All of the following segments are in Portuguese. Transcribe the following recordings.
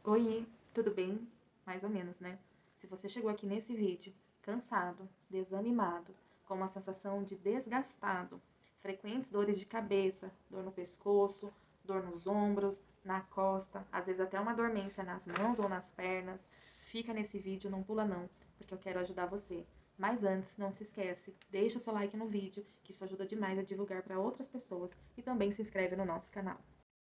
Oi, tudo bem? Mais ou menos, né? Se você chegou aqui nesse vídeo cansado, desanimado, com uma sensação de desgastado, frequentes dores de cabeça, dor no pescoço, dor nos ombros, na costa, às vezes até uma dormência nas mãos ou nas pernas, fica nesse vídeo, não pula não, porque eu quero ajudar você. Mas antes, não se esquece, deixa seu like no vídeo, que isso ajuda demais a divulgar para outras pessoas e também se inscreve no nosso canal.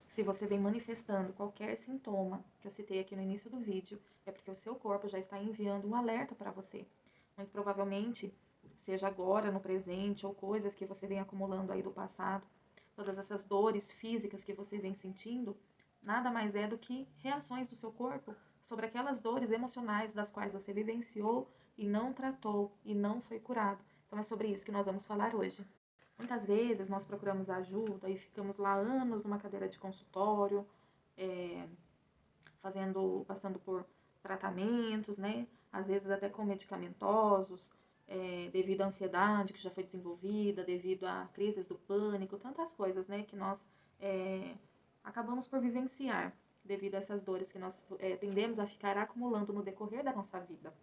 Se você vem manifestando qualquer sintoma que eu citei aqui no início do vídeo, é porque o seu corpo já está enviando um alerta para você. Muito provavelmente, seja agora, no presente, ou coisas que você vem acumulando aí do passado, todas essas dores físicas que você vem sentindo, nada mais é do que reações do seu corpo sobre aquelas dores emocionais das quais você vivenciou e não tratou e não foi curado. Então é sobre isso que nós vamos falar hoje. Muitas vezes nós procuramos ajuda e ficamos lá anos numa cadeira de consultório, é, passando por tratamentos, né? Às vezes até com medicamentosos, devido à ansiedade que já foi desenvolvida, devido a crises do pânico, tantas coisas, né? Que nós é, acabamos por vivenciar devido a essas dores que nós tendemos a ficar acumulando no decorrer da nossa vida.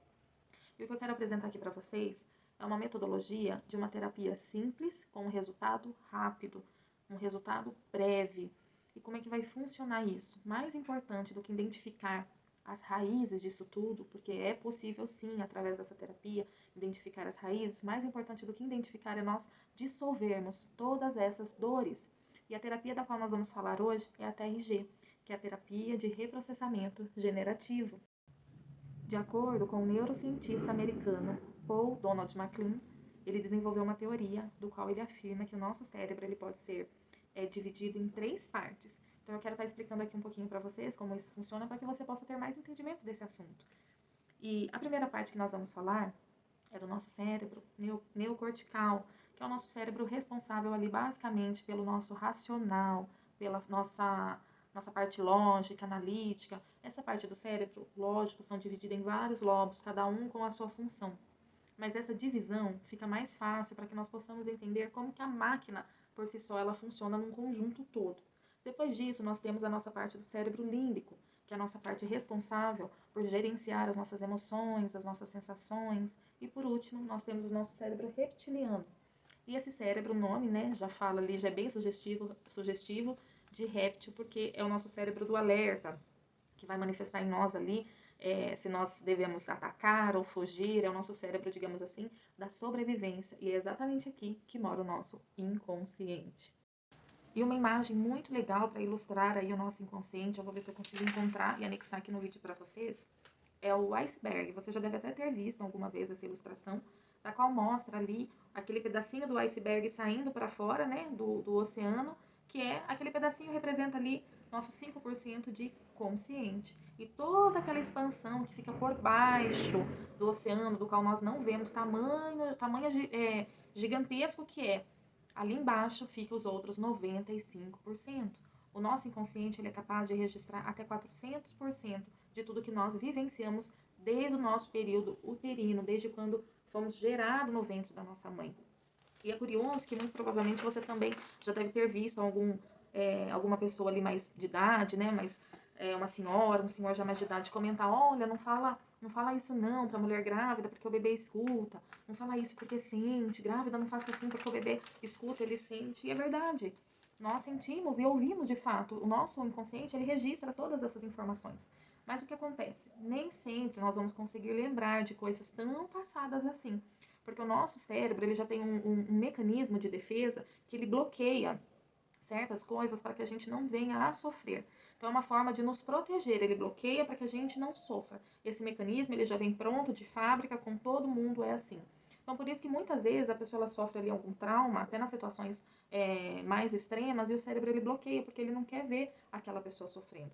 E o que eu quero apresentar aqui para vocês é uma metodologia de uma terapia simples, com um resultado rápido, um resultado breve. E como é que vai funcionar isso? Mais importante do que identificar as raízes disso tudo, porque é possível sim, através dessa terapia, identificar as raízes, mais importante do que identificar é nós dissolvermos todas essas dores. E a terapia da qual nós vamos falar hoje é a TRG, que é a terapia de reprocessamento generativo. De acordo com o neurocientista americano Paul Donald MacLean, ele desenvolveu uma teoria do qual ele afirma que o nosso cérebro ele pode ser dividido em três partes. Então eu quero estar explicando aqui um pouquinho para vocês como isso funciona para que você possa ter mais entendimento desse assunto. E a primeira parte que nós vamos falar é do nosso cérebro neocortical, que é o nosso cérebro responsável ali basicamente pelo nosso racional, pela nossa parte lógica, analítica. Essa parte do cérebro, lógico, são divididas em vários lobos, cada um com a sua função. Mas essa divisão fica mais fácil para que nós possamos entender como que a máquina, por si só, ela funciona num conjunto todo. Depois disso, nós temos a nossa parte do cérebro límbico, que é a nossa parte responsável por gerenciar as nossas emoções, as nossas sensações. E por último, nós temos o nosso cérebro reptiliano. E esse cérebro, o nome, né, já fala ali, já é bem sugestivo de réptil, porque é o nosso cérebro do alerta, que vai manifestar em nós ali se nós devemos atacar ou fugir, é o nosso cérebro, digamos assim, da sobrevivência. E é exatamente aqui que mora o nosso inconsciente. E uma imagem muito legal para ilustrar aí o nosso inconsciente, eu vou ver se eu consigo encontrar e anexar aqui no vídeo para vocês, é o iceberg. Você já deve até ter visto alguma vez essa ilustração, da qual mostra ali aquele pedacinho do iceberg saindo para fora, né, do oceano, que é aquele pedacinho representa ali nosso 5% de consciente. E toda aquela expansão que fica por baixo do oceano, do qual nós não vemos tamanho gigantesco que é. Ali embaixo fica os outros 95%. O nosso inconsciente ele é capaz de registrar até 400% de tudo que nós vivenciamos desde o nosso período uterino, desde quando fomos gerados no ventre da nossa mãe. E é curioso que muito provavelmente você também já deve ter visto alguma pessoa ali mais de idade, né? Uma senhora, um senhor já mais de idade comentar, olha, não fala isso não para mulher grávida, porque o bebê escuta. Não fala isso porque sente. Grávida não faça assim porque o bebê escuta, ele sente. E é verdade. Nós sentimos e ouvimos de fato. O nosso inconsciente, ele registra todas essas informações. Mas o que acontece? Nem sempre nós vamos conseguir lembrar de coisas tão passadas assim. Porque o nosso cérebro ele já tem um mecanismo de defesa que ele bloqueia certas coisas para que a gente não venha a sofrer. Então é uma forma de nos proteger, ele bloqueia para que a gente não sofra. Esse mecanismo ele já vem pronto de fábrica, com todo mundo é assim. Então por isso que muitas vezes a pessoa ela sofre ali algum trauma, até nas situações mais extremas, e o cérebro ele bloqueia, porque ele não quer ver aquela pessoa sofrendo.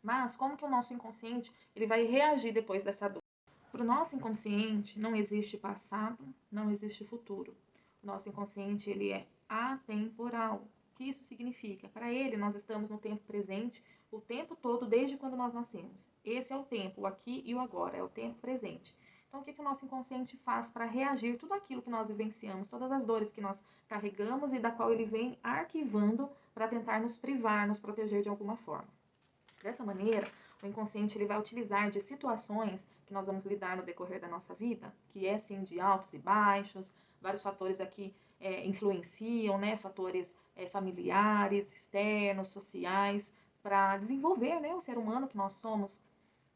Mas como que o nosso inconsciente ele vai reagir depois dessa dor? Para o nosso inconsciente não existe passado, não existe futuro. O nosso inconsciente ele é atemporal. O que isso significa? Para ele, nós estamos no tempo presente o tempo todo, desde quando nós nascemos. Esse é o tempo, o aqui e o agora, é o tempo presente. Então, o que o nosso inconsciente faz para reagir tudo aquilo que nós vivenciamos, todas as dores que nós carregamos e da qual ele vem arquivando para tentar nos privar, nos proteger de alguma forma? Dessa maneira, O inconsciente ele vai utilizar de situações que nós vamos lidar no decorrer da nossa vida, que é sim de altos e baixos, vários fatores aqui influenciam, né? Fatores familiares, externos, sociais, para desenvolver, né, o ser humano que nós somos.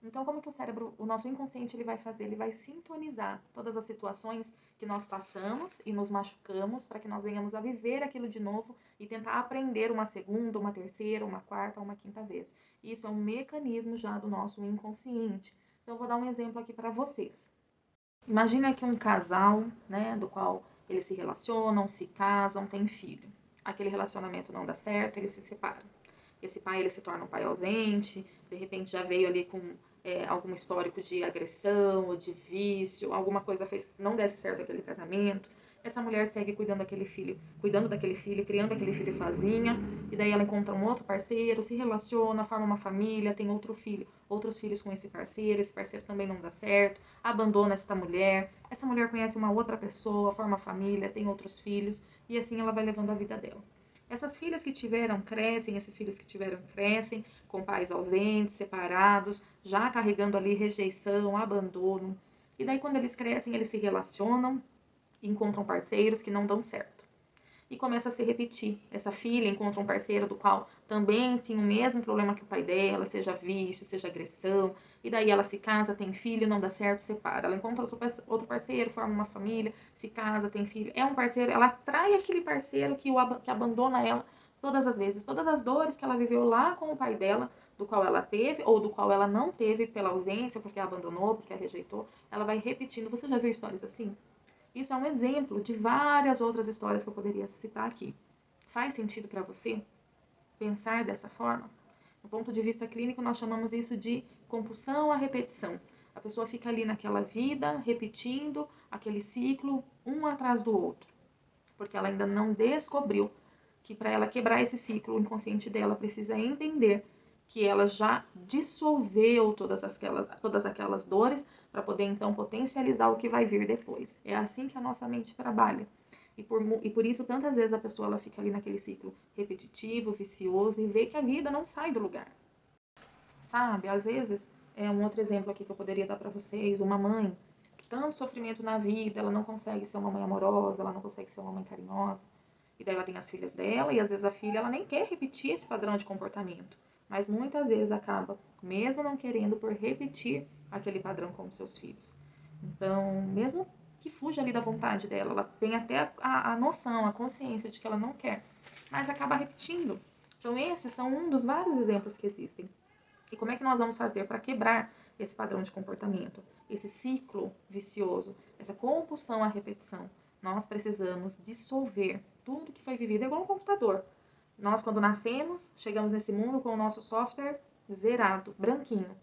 Então, como que o cérebro, o nosso inconsciente, ele vai fazer? Ele vai sintonizar todas as situações que nós passamos e nos machucamos para que nós venhamos a viver aquilo de novo e tentar aprender uma segunda, uma terceira, uma quarta, uma quinta vez. Isso é um mecanismo já do nosso inconsciente. Então, eu vou dar um exemplo aqui para vocês. Imagina que um casal, né, do qual eles se relacionam, se casam, têm filho. Aquele relacionamento não dá certo, eles se separam. Esse pai ele se torna um pai ausente, de repente já veio ali com algum histórico de agressão ou de vício, alguma coisa fez que não desse certo aquele casamento. Essa mulher segue cuidando daquele filho, criando aquele filho sozinha, e daí ela encontra um outro parceiro, se relaciona, forma uma família, tem outro filho, outros filhos com esse parceiro também não dá certo, abandona essa mulher conhece uma outra pessoa, forma família, tem outros filhos, e assim ela vai levando a vida dela. Essas filhas que tiveram crescem, esses filhos que tiveram crescem, com pais ausentes, separados, já carregando ali rejeição, abandono. E daí quando eles crescem, eles se relacionam, encontram parceiros que não dão certo. E começa a se repetir. Essa filha encontra um parceiro do qual também tinha o mesmo problema que o pai dela, seja vício, seja agressão. E daí ela se casa, tem filho, não dá certo, separa. Ela encontra outro parceiro, forma uma família, se casa, tem filho. É um parceiro, ela atrai aquele parceiro que abandona ela todas as vezes. Todas as dores que ela viveu lá com o pai dela, do qual ela teve ou do qual ela não teve pela ausência, porque a abandonou, porque a rejeitou, ela vai repetindo. Você já viu histórias assim? Isso é um exemplo de várias outras histórias que eu poderia citar aqui. Faz sentido para você pensar dessa forma? Do ponto de vista clínico, nós chamamos isso de compulsão à repetição. A pessoa fica ali naquela vida, repetindo aquele ciclo, um atrás do outro, porque ela ainda não descobriu que para ela quebrar esse ciclo, o inconsciente dela precisa entender que ela já dissolveu todas aquelas dores para poder então potencializar o que vai vir depois. É assim que a nossa mente trabalha. E por isso, tantas vezes a pessoa ela fica ali naquele ciclo repetitivo, vicioso e vê que a vida não sai do lugar. Sabe? Às vezes, é um outro exemplo aqui que eu poderia dar para vocês, uma mãe, tanto sofrimento na vida, ela não consegue ser uma mãe amorosa, ela não consegue ser uma mãe carinhosa. E daí ela tem as filhas dela e às vezes a filha ela nem quer repetir esse padrão de comportamento, mas muitas vezes acaba, mesmo não querendo, por repetir aquele padrão com os seus filhos. Então, mesmo que fuja ali da vontade dela, ela tem até a noção, a consciência de que ela não quer, mas acaba repetindo. Então, esses são um dos vários exemplos que existem. E como é que nós vamos fazer para quebrar esse padrão de comportamento, esse ciclo vicioso, essa compulsão à repetição? Nós precisamos dissolver tudo que foi vivido. É igual um computador. Nós, quando nascemos, chegamos nesse mundo com o nosso software zerado, branquinho.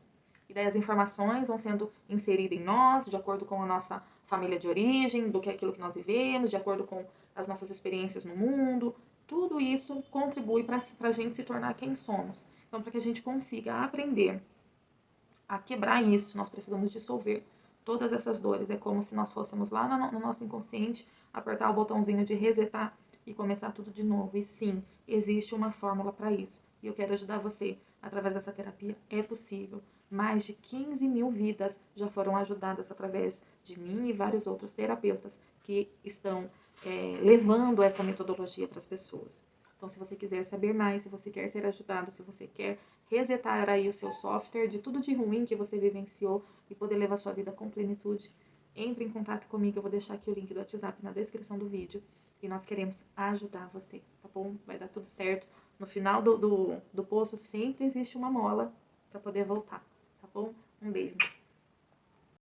E daí as informações vão sendo inseridas em nós, de acordo com a nossa família de origem, do que é aquilo que nós vivemos, de acordo com as nossas experiências no mundo. Tudo isso contribui para a gente se tornar quem somos. Então, para que a gente consiga aprender a quebrar isso, nós precisamos dissolver todas essas dores. É como se nós fôssemos lá no nosso inconsciente, apertar o botãozinho de resetar e começar tudo de novo. E sim, existe uma fórmula para isso. E eu quero ajudar você através dessa terapia. É possível. Mais de 15 mil vidas já foram ajudadas através de mim e vários outros terapeutas que estão levando essa metodologia para as pessoas. Então, se você quiser saber mais, se você quer ser ajudado, se você quer resetar aí o seu software de tudo de ruim que você vivenciou e poder levar sua vida com plenitude, entre em contato comigo. Eu vou deixar aqui o link do WhatsApp na descrição do vídeo. E nós queremos ajudar você, tá bom? Vai dar tudo certo. No final do poço sempre existe uma mola para poder voltar, tá bom? Um beijo.